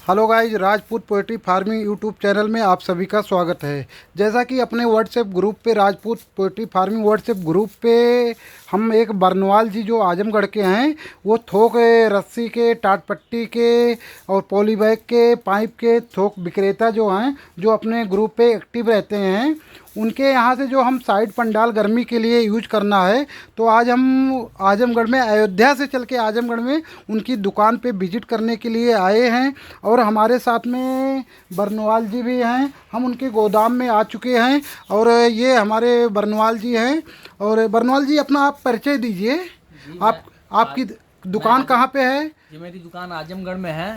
Hello guys, Rajput poetry farming YouTube channel में आप सभी का स्वागत है। जैसा कि अपने व्हाट्सएप ग्रुप पे, Rajput poetry farming WhatsApp group पे हम एक बरनवाल जी जो आजमगढ़ के हैं, वो थोक रस्सी के, टाट पट्टी के और पॉलीबैग के, पाइप के थोक विक्रेता जो हैं, जो अपने ग्रुप पे एक्टिव रहते हैं, उनके यहाँ से जो हम साइड पंडाल गर्मी के लिए यूज करना है, तो आज हम आजमगढ़ में, अयोध्या से चल के आजमगढ़ में उनकी दुकान पे विजिट करने के लिए आए हैं। और हमारे साथ में बरनवाल जी भी हैं, हम उनके गोदाम में आ चुके हैं और ये हमारे बरनवाल जी हैं। और बरनवाल जी, अपना आप परिचय दीजिए। आप आपकी दुकान कहाँ पे है? जी, मेरी दुकान आजमगढ़ में है।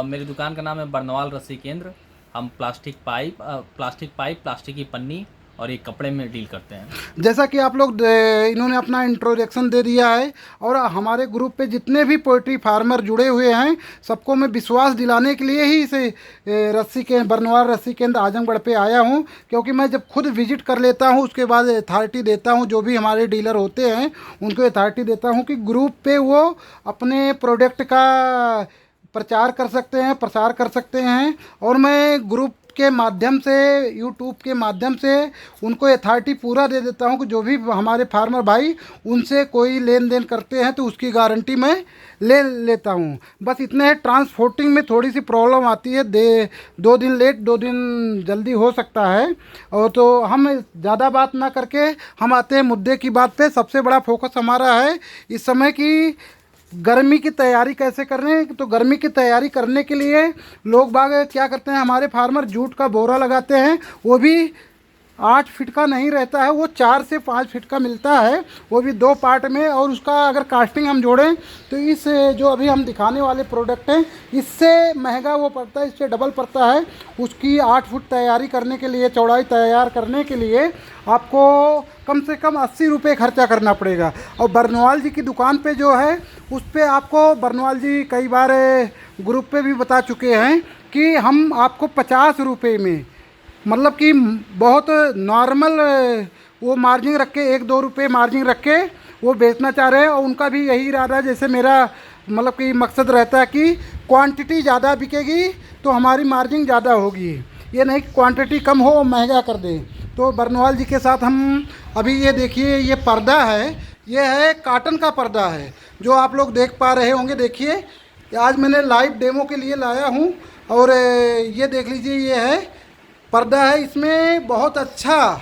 मेरी दुकान का नाम है बरनवाल रस्सी केंद्र। हम प्लास्टिक पाइप, प्लास्टिक की पन्नी और एक कपड़े में डील करते हैं। जैसा कि आप लोग इन्होंने अपना इंट्रोडक्शन दे दिया है, और हमारे ग्रुप पे जितने भी पोल्ट्री फार्मर जुड़े हुए हैं, सबको मैं विश्वास दिलाने के लिए ही इसे बरनवाल रस्सी केंद्र आजमगढ़ पे आया हूँ। क्योंकि मैं जब खुद विजिट कर लेता हूँ, उसके बाद अथॉरिटी देता हूँ, जो भी हमारे डीलर होते हैं उनको अथॉरिटी देता हूँ कि ग्रुप पे वो अपने प्रोडक्ट का प्रचार कर सकते हैं, प्रसार कर सकते हैं। और मैं ग्रुप के माध्यम से, यूट्यूब के माध्यम से उनको अथॉरिटी पूरा दे देता हूं कि जो भी हमारे फार्मर भाई उनसे कोई लेन देन करते हैं तो उसकी गारंटी मैं ले लेता हूं। बस इतने है, ट्रांसपोर्टिंग में थोड़ी सी प्रॉब्लम आती है, 2 दिन लेट 2 दिन जल्दी हो सकता है। और तो हम ज़्यादा बात ना करके हम आते हैं मुद्दे की बात पे। सबसे बड़ा फोकस हमारा है इस समय की गर्मी की तैयारी कैसे कर रहे हैं। तो गर्मी की तैयारी करने के लिए लोग बाग क्या करते हैं, हमारे फार्मर जूट का बोरा लगाते हैं। वो भी 8 फीट का नहीं रहता है, वो 4 से 5 फीट का मिलता है, वो भी 2 पार्ट में। और उसका अगर कास्टिंग हम जोड़ें तो इस जो अभी हम दिखाने वाले प्रोडक्ट हैं, इससे महंगा वो पड़ता है, इससे डबल पड़ता है। उसकी 8 फुट तैयारी करने के लिए, चौड़ाई तैयार करने के लिए आपको कम से कम 80 रुपये खर्चा करना पड़ेगा। और बरनवाल जी की दुकान पे जो है, उस पर आपको बरनवाल जी कई बार ग्रुप पे भी बता चुके हैं कि हम आपको 50 रुपये में, मतलब कि बहुत नॉर्मल वो मार्जिन रख के, 1-2 रुपये मार्जिन रख के वो बेचना चाह रहे हैं। और उनका भी यही इरादा है, जैसे मेरा मतलब कि मकसद रहता है कि क्वांटिटी ज़्यादा बिकेगी तो हमारी मार्जिन ज़्यादा होगी, ये नहीं कि क्वांटिटी कम हो और महंगा कर दें। तो बरनवाल जी के साथ हम अभी, ये देखिए, ये पर्दा है, ये है काटन का पर्दा है, जो आप लोग देख पा रहे होंगे। देखिए, आज मैंने लाइव डेमो के लिए लाया हूँ। और ये देख लीजिए, ये है पर्दा है। इसमें बहुत अच्छा,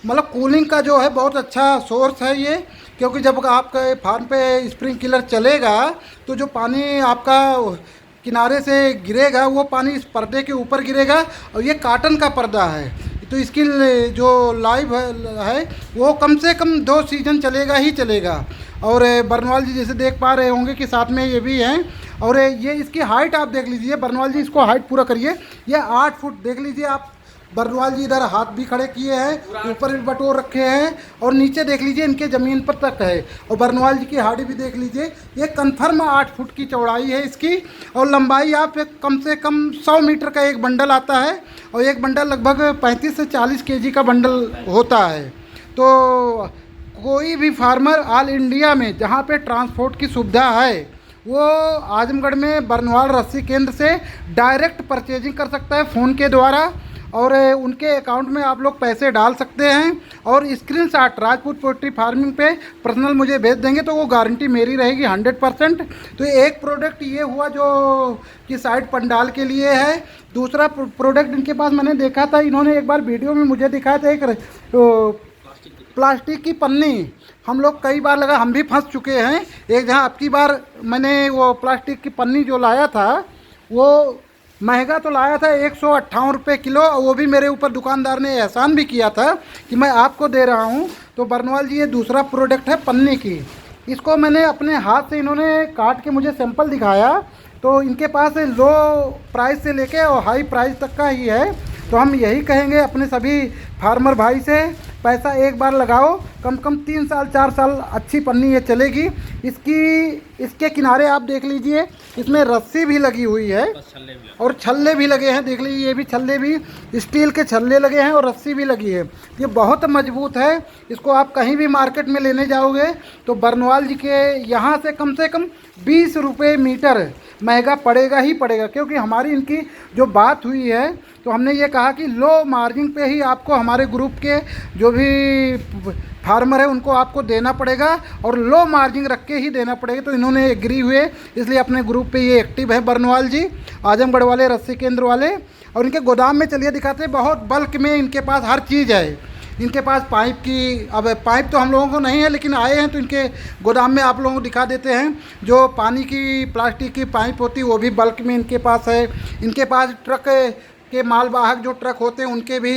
मतलब कूलिंग का जो है बहुत अच्छा सोर्स है ये। क्योंकि जब आपका फार्म पे स्प्रिंकलर चलेगा तो जो पानी आपका किनारे से गिरेगा, वो पानी इस पर्दे के ऊपर गिरेगा। और ये काटन का पर्दा है, तो इसकी जो लाइव है वो कम से कम 2 सीजन चलेगा ही चलेगा। और बरनवाल जी जैसे देख पा रहे होंगे कि साथ में ये भी हैं। और ये इसकी हाइट आप देख लीजिए, बरनवाल जी इसको हाइट पूरा करिए, ये 8 फुट देख लीजिए आप। बरनवाल जी इधर हाथ भी खड़े किए हैं, ऊपर भी बटोर रखे हैं, और नीचे देख लीजिए इनके ज़मीन पर तक है। और बरनवाल जी की हाड़ी भी देख लीजिए, ये कन्फर्म 8 फुट की चौड़ाई है इसकी। और लंबाई आप कम से कम 100 मीटर का एक बंडल आता है, और एक बंडल लगभग 35 से 40 केजी का बंडल होता है। तो कोई भी फार्मर ऑल इंडिया में जहाँ पे ट्रांसपोर्ट की सुविधा है, वो आजमगढ़ में बरनवाल रस्सी केंद्र से डायरेक्ट परचेजिंग कर सकता है फ़ोन के द्वारा। और उनके अकाउंट में आप लोग पैसे डाल सकते हैं, और स्क्रीनशॉट राजपूत पोल्ट्री फार्मिंग पे पर्सनल मुझे भेज देंगे, तो वो गारंटी मेरी रहेगी 100%। तो एक प्रोडक्ट ये हुआ जो कि साइड पंडाल के लिए है। दूसरा प्रोडक्ट इनके पास मैंने देखा था, इन्होंने एक बार वीडियो में मुझे दिखाया था, एक प्लास्टिक की पन्नी। हम लोग कई बार लगा, हम भी फंस चुके हैं। एक जहाँ आपकी बार मैंने वो प्लास्टिक की पन्नी जो लाया था, वो महंगा तो लाया था 158 रुपये किलो, और वो भी मेरे ऊपर दुकानदार ने एहसान भी किया था कि मैं आपको दे रहा हूँ। तो बरनवाल जी, ये दूसरा प्रोडक्ट है पन्नी की। इसको मैंने अपने हाथ से, इन्होंने काट के मुझे सैंपल दिखाया, तो इनके पास लो प्राइस से लेके और हाई प्राइस तक का ही है। तो हम यही कहेंगे अपने सभी फार्मर भाई से, पैसा एक बार लगाओ, कम से कम 3 साल 4 साल अच्छी पन्नी ये चलेगी। इसकी इसके किनारे आप देख लीजिए, इसमें रस्सी भी लगी हुई है और छल्ले भी लगे हैं। देख लीजिए, ये भी छल्ले भी स्टील के छल्ले लगे हैं और रस्सी भी लगी है। ये बहुत मजबूत है। इसको आप कहीं भी मार्केट में लेने जाओगे तो बरनवाल जी के यहाँ से कम 20 रुपये मीटर महंगा पड़ेगा ही पड़ेगा, क्योंकि हमारी इनकी जो बात हुई है तो हमने ये कहा कि लो मार्जिन पे ही आपको हमारे ग्रुप के जो भी फार्मर है उनको आपको देना पड़ेगा और लो मार्जिन रख के ही देना पड़ेगा। तो इन्होंने एग्री हुए, इसलिए अपने ग्रुप पे ये एक्टिव है बरनवाल जी, आजमगढ़ वाले, रस्सी केंद्र वाले। और इनके गोदाम में चलिए दिखाते हैं, बहुत बल्क में इनके पास हर चीज़ है। इनके पास पाइप की, अब पाइप तो हम लोगों को नहीं है लेकिन आए हैं तो इनके गोदाम में आप लोगों को दिखा देते हैं। जो पानी की प्लास्टिक की पाइप होती है वो भी बल्क में इनके पास है। इनके पास ट्रक के मालवाहक जो ट्रक होते हैं उनके भी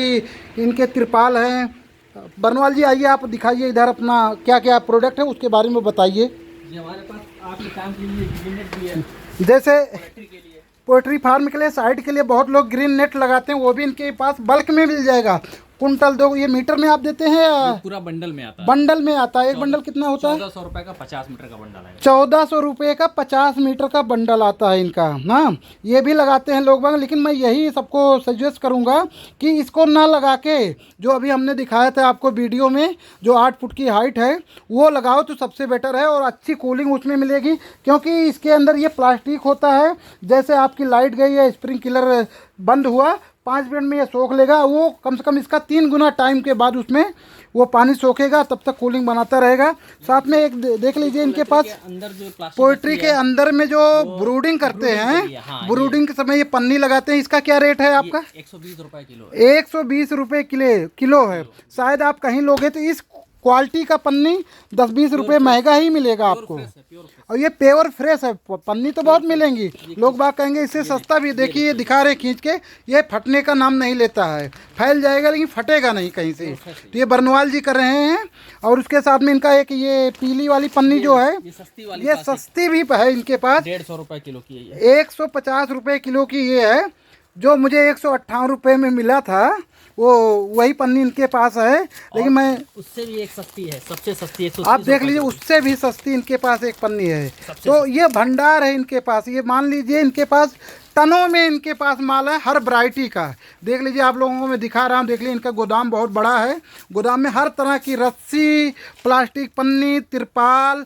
इनके तिरपाल हैं। बरनवाल जी आइए, आप दिखाइए इधर अपना क्या क्या प्रोडक्ट है उसके बारे में बताइए। जी, हमारे पास आपके काम के लिए ग्रीन नेट भी है, जैसे पोल्ट्री के लिए। पोल्ट्री फार्म के लिए, साइड के लिए बहुत लोग ग्रीन नेट लगाते हैं, वो भी इनके पास बल्क में मिल जाएगा। कुंटल दो, ये मीटर में आप देते हैं या पूरा बंडल में आता है? बंडल में आता है। एक बंडल कितना होता है? 1400 रुपये का 50 मीटर का बंडल है। 1400 रुपये का 50 मीटर का बंडल आता है इनका। हाँ, ये भी लगाते हैं लोग बाग, लेकिन मैं यही सबको सजेस्ट करूँगा कि इसको ना लगा के जो अभी हमने दिखाया था आपको वीडियो में, जो 8 फुट की हाइट है वो लगाओ तो सबसे बेटर है और अच्छी कूलिंग उसमें मिलेगी। क्योंकि इसके अंदर ये प्लास्टिक होता है, जैसे आपकी लाइट गई है, स्प्रिंकलर बंद हुआ, 5 मिनट में ये सोख लेगा। वो कम से कम इसका 3 गुना टाइम के बाद उसमें वो पानी सोखेगा, तब तक कूलिंग बनाता रहेगा। साथ में एक देख लीजिए, इनके पास अंदर जो पोल्ट्री के अंदर में जो ब्रूडिंग करते हैं, हाँ, ब्रूडिंग के समय ये पन्नी लगाते हैं। इसका क्या रेट है आपका? 120 रुपये किलो। 120 रुपये किलो है। शायद आप कहीं लोगे तो इस क्वालिटी का पन्नी 10-20 रुपये महंगा ही मिलेगा आपको। और ये प्योर फ्रेश है। पन्नी तो बहुत मिलेंगी, लोग बात कहेंगे इससे सस्ता भी। देखिए, ये दिखा रहे खींच के, ये फटने का नाम नहीं लेता है, फैल जाएगा लेकिन फटेगा नहीं कहीं से। तो ये बरनवाल जी कर रहे हैं। और उसके साथ में इनका एक ये पीली वाली पन्नी जो है, ये सस्ती भी है इनके पास। 150 रुपये किलो की है। 150 रुपये किलो की ये है। जो मुझे 158 रुपये में मिला था वो वही पन्नी इनके पास है, लेकिन मैं उससे भी एक सस्ती है, सबसे सस्ती 130 आप देख लीजिए, उससे भी सस्ती इनके पास एक पन्नी है। तो ये भंडार है इनके पास। ये मान लीजिए इनके पास टनों में इनके पास माल है हर वैरायटी का। देख लीजिए, आप लोगों को मैं दिखा रहा हूँ। देख लीजिए, इनका गोदाम बहुत बड़ा है। गोदाम में हर तरह की रस्सी, प्लास्टिक पन्नी, तिरपाल,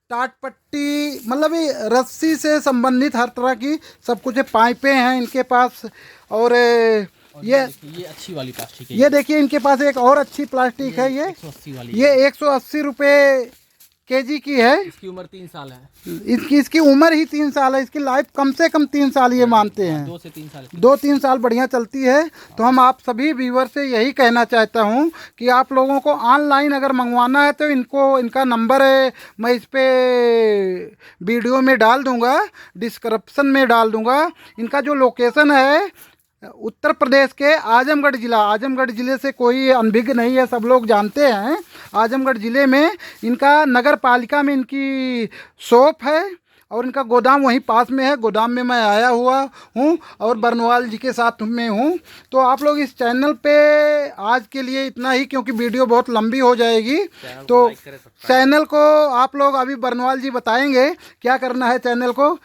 टाट पट्टी, मतलब ये रस्सी से संबंधित हर तरह की सब कुछ है। पाइपें हैं इनके पास। और ये अच्छी वाली प्लास्टिक है। ये देखिए, इनके पास एक और अच्छी प्लास्टिक है। ये 180 वाली। ये 180 रुपये केजी की है। इसकी उम्र 3 साल है। इसकी उम्र ही 3 साल है। इसकी लाइफ कम से कम 3 साल ये मानते हैं। 2 से 3 साल। 2-3 साल बढ़िया चलती है। तो हम आप सभी व्यूअर से यही कहना चाहता हूँ कि आप लोगों को ऑनलाइन अगर मंगवाना है तो इनका नंबर है, मैं इस पे वीडियो में डाल दूँगा, डिस्क्रिप्शन में डाल दूँगा। इनका जो लोकेशन है उत्तर प्रदेश के आजमगढ़ ज़िला। आजमगढ़ ज़िले से कोई अनभिज्ञ नहीं है, सब लोग जानते हैं। आजमगढ़ ज़िले में इनका नगर पालिका में इनकी शॉप है और इनका गोदाम वहीं पास में है। गोदाम में मैं आया हुआ हूँ और बरनवाल जी के साथ में हूँ। तो आप लोग इस चैनल पे आज के लिए इतना ही, क्योंकि वीडियो बहुत लंबी हो जाएगी। तो चैनल को आप लोग अभी बरनवाल जी बताएंगे क्या करना है चैनल को।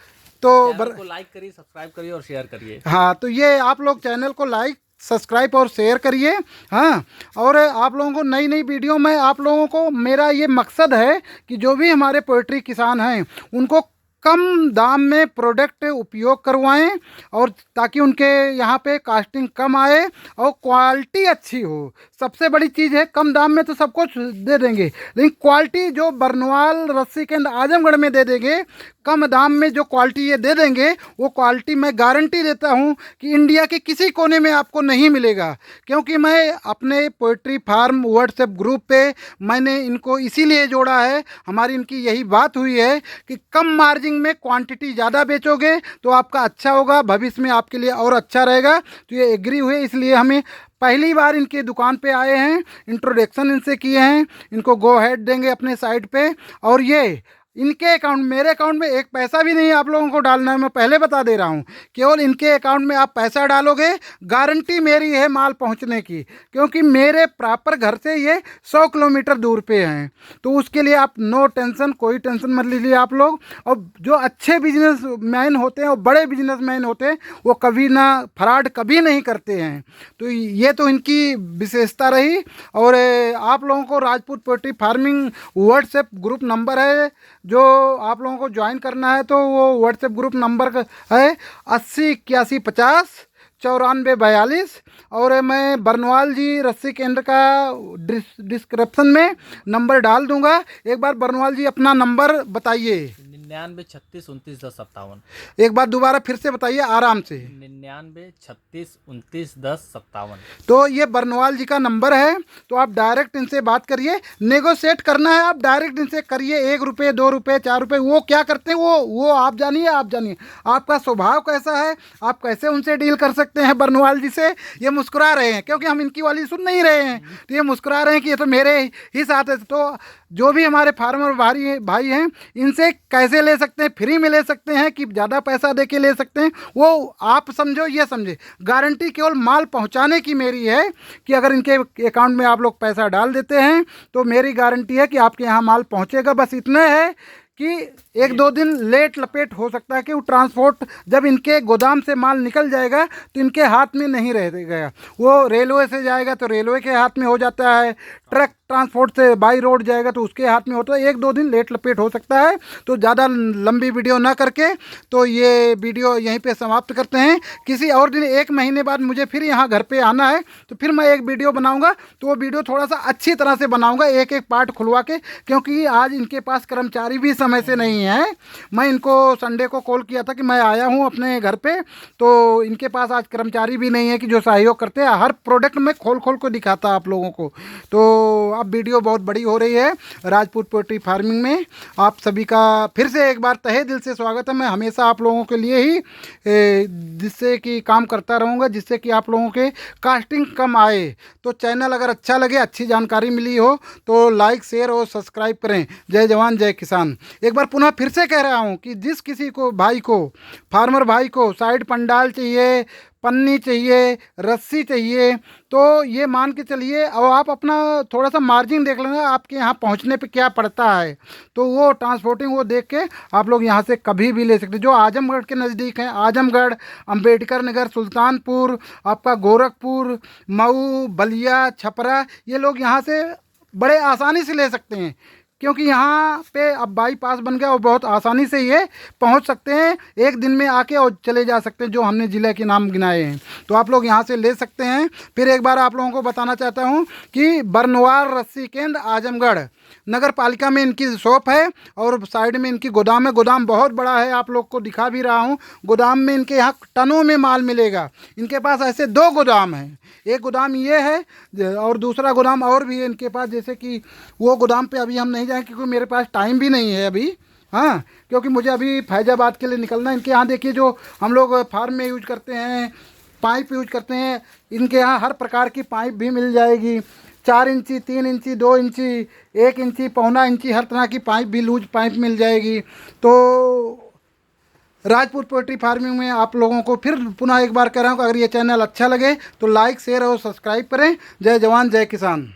तो लाइक करिए, सब्सक्राइब करिए और शेयर करिए। हाँ, तो ये आप लोग चैनल को लाइक, सब्सक्राइब और शेयर करिए। हाँ, और आप लोगों को नई नई वीडियो में, आप लोगों को मेरा ये मकसद है कि जो भी हमारे पोल्ट्री किसान हैं उनको कम दाम में प्रोडक्ट उपयोग करवाएं, और ताकि उनके यहाँ पे कास्टिंग कम आए और क्वालिटी अच्छी हो। सबसे बड़ी चीज़ है, कम दाम में तो सब कुछ दे देंगे, लेकिन क्वालिटी जो बरनवाल रस्सी केंद्र आजमगढ़ में दे देंगे, कम दाम में जो क्वालिटी ये दे देंगे, वो क्वालिटी मैं गारंटी देता हूँ कि इंडिया के किसी कोने में आपको नहीं मिलेगा। क्योंकि मैं अपने पोल्ट्री फार्म व्हाट्सएप ग्रुप पे मैंने इनको इसीलिए जोड़ा है। हमारी इनकी यही बात हुई है कि कम मार्जिन में क्वांटिटी ज़्यादा बेचोगे तो आपका अच्छा होगा, भविष्य में आपके लिए और अच्छा रहेगा। तो ये एग्री हुए, इसलिए हमें पहली बार इनके दुकान पे आए हैं, इंट्रोडक्शन इनसे किए हैं। इनको गो हेड देंगे अपने साइट पे। और ये इनके अकाउंट, मेरे अकाउंट में एक पैसा भी नहीं आप लोगों को डालना है, मैं पहले बता दे रहा हूँ। केवल इनके अकाउंट में आप पैसा डालोगे, गारंटी मेरी है माल पहुँचने की, क्योंकि मेरे प्रॉपर घर से ये 100 किलोमीटर दूर पे हैं। तो उसके लिए आप नो टेंशन, कोई टेंशन मत लीजिए आप लोग। और जो अच्छे बिजनेसमैन होते हैं और बड़े बिजनेसमैन होते हैं वो कभी ना फ्रॉड कभी नहीं करते हैं। तो ये तो इनकी विशेषता रही। और आप लोगों को Rajput poultry farming WhatsApp group number है, जो आप लोगों को ज्वाइन करना है तो वो व्हाट्सएप ग्रुप नंबर है 80 81 50 94 42। और मैं बरनवाल जी रस्सी केंद्र का डिस्क्रिप्शन में नंबर डाल दूंगा। एक बार बरनवाल जी अपना नंबर बताइए। 99 36 29 10 57। एक बार दोबारा फिर से बताइए आराम से। 99 36 29 10 57। तो ये बरनवाल जी का नंबर है, तो आप डायरेक्ट इनसे बात करिए। नेगोशिएट करना है आप डायरेक्ट इनसे करिए, 1 रुपये 2 रुपये 4 रुपये वो क्या करते हैं वो आप जानिए। आप जानिए आपका स्वभाव कैसा है, आप कैसे उनसे डील कर सकते हैं बरनवाल जी से। ये मुस्कुरा रहे हैं क्योंकि हम इनकी वाली सुन नहीं रहे हैं, तो ये मुस्कुरा रहे हैं कि ये तो मेरे ही साथ है। तो जो भी हमारे फार्मर भाई हैं इनसे कैसे ले सकते हैं, फ्री में ले सकते हैं कि ज़्यादा पैसा दे के ले सकते हैं, वो आप समझो ये समझे। गारंटी केवल माल पहुंचाने की मेरी है कि अगर इनके अकाउंट में आप लोग पैसा डाल देते हैं तो मेरी गारंटी है कि आपके यहाँ माल पहुंचेगा। बस इतना है कि 1-2 दिन लेट लपेट हो सकता है कि वो ट्रांसपोर्ट जब इनके गोदाम से माल निकल जाएगा तो इनके हाथ में नहीं रह गया, वो रेलवे से जाएगा तो रेलवे के हाथ में हो जाता है, ट्रक ट्रांसपोर्ट से बाई रोड जाएगा तो उसके हाथ में होता है। 1-2 दिन लेट लपेट हो सकता है। तो ज़्यादा लंबी वीडियो ना करके तो ये वीडियो यहीं पे समाप्त करते हैं। किसी और दिन 1 महीने बाद मुझे फिर यहाँ घर पे आना है तो फिर मैं एक वीडियो बनाऊँगा, तो वो वीडियो थोड़ा सा अच्छी तरह से बनाऊँगा, एक एक पार्ट खुलवा के, क्योंकि आज इनके पास कर्मचारी भी समय से नहीं है। मैं इनको संडे को कॉल किया था कि मैं आया हूँ अपने घर पे, तो इनके पास आज कर्मचारी भी नहीं है कि जो सहयोग करते हैं। हर प्रोडक्ट में खोल खोल को दिखाता आप लोगों को। तो अब वीडियो बहुत बड़ी हो रही है राजपूत पोल्ट्री फार्मिंग में। आप सभी का फिर से एक बार तहे दिल से स्वागत है। मैं हमेशा आप लोगों के लिए ही जिससे कि काम करता रहूँगा, जिससे कि आप लोगों के कास्टिंग कम आए। तो चैनल अगर अच्छा लगे, अच्छी जानकारी मिली हो तो लाइक शेयर और सब्सक्राइब करें। जय जवान जय किसान। एक बार पुनः फिर से कह रहा हूँ कि जिस किसी को भाई को, फार्मर भाई को साइड पंडाल चाहिए, पन्नी चाहिए, रस्सी चाहिए, तो ये मान के चलिए और आप अपना थोड़ा सा मार्जिन देख लेना आपके यहाँ पहुँचने पे क्या पड़ता है, तो वो ट्रांसपोर्टिंग वो देख के आप लोग यहाँ से कभी भी ले सकते हैं। जो आजमगढ़ के नज़दीक हैं, आजमगढ़, अंबेडकर नगर, सुल्तानपुर, आपका गोरखपुर, मऊ, बलिया, छपरा, ये लोग यहाँ से बड़े आसानी से ले सकते हैं, क्योंकि यहाँ पे अब बाईपास बन गया और बहुत आसानी से ये पहुँच सकते हैं। एक दिन में आके और चले जा सकते हैं, जो हमने ज़िले के नाम गिनाए हैं, तो आप लोग यहाँ से ले सकते हैं। फिर एक बार आप लोगों को बताना चाहता हूँ कि बरनवाल रस्सी केंद्र आजमगढ़ नगर पालिका में इनकी शॉप है और साइड में इनकी गोदाम है। गोदाम बहुत बड़ा है, आप लोग को दिखा भी रहा हूँ। गोदाम में इनके यहाँ टनों में माल मिलेगा। इनके पास ऐसे 2 गोदाम हैं, एक गोदाम ये है और दूसरा गोदाम और भी है इनके पास। जैसे कि वो गोदाम पे अभी हम नहीं जाएंगे क्योंकि मेरे पास टाइम भी नहीं है अभी, हाँ, क्योंकि मुझे अभी फैजाबाद के लिए निकलना है। इनके यहाँ देखिए जो हम लोग फार्म में यूज करते हैं, पाइप यूज करते हैं, इनके यहाँ हर प्रकार की पाइप भी मिल जाएगी। 4 इंची, 3 इंची, 2 इंची, 1 इंची, पौना इंची, हर तरह की पाइप भी, लूज पाइप मिल जाएगी। तो राजपूत पोल्ट्री फार्मिंग में आप लोगों को फिर पुनः एक बार कह रहा हूँ कि अगर ये चैनल अच्छा लगे तो लाइक शेयर और सब्सक्राइब करें। जय जवान जय किसान।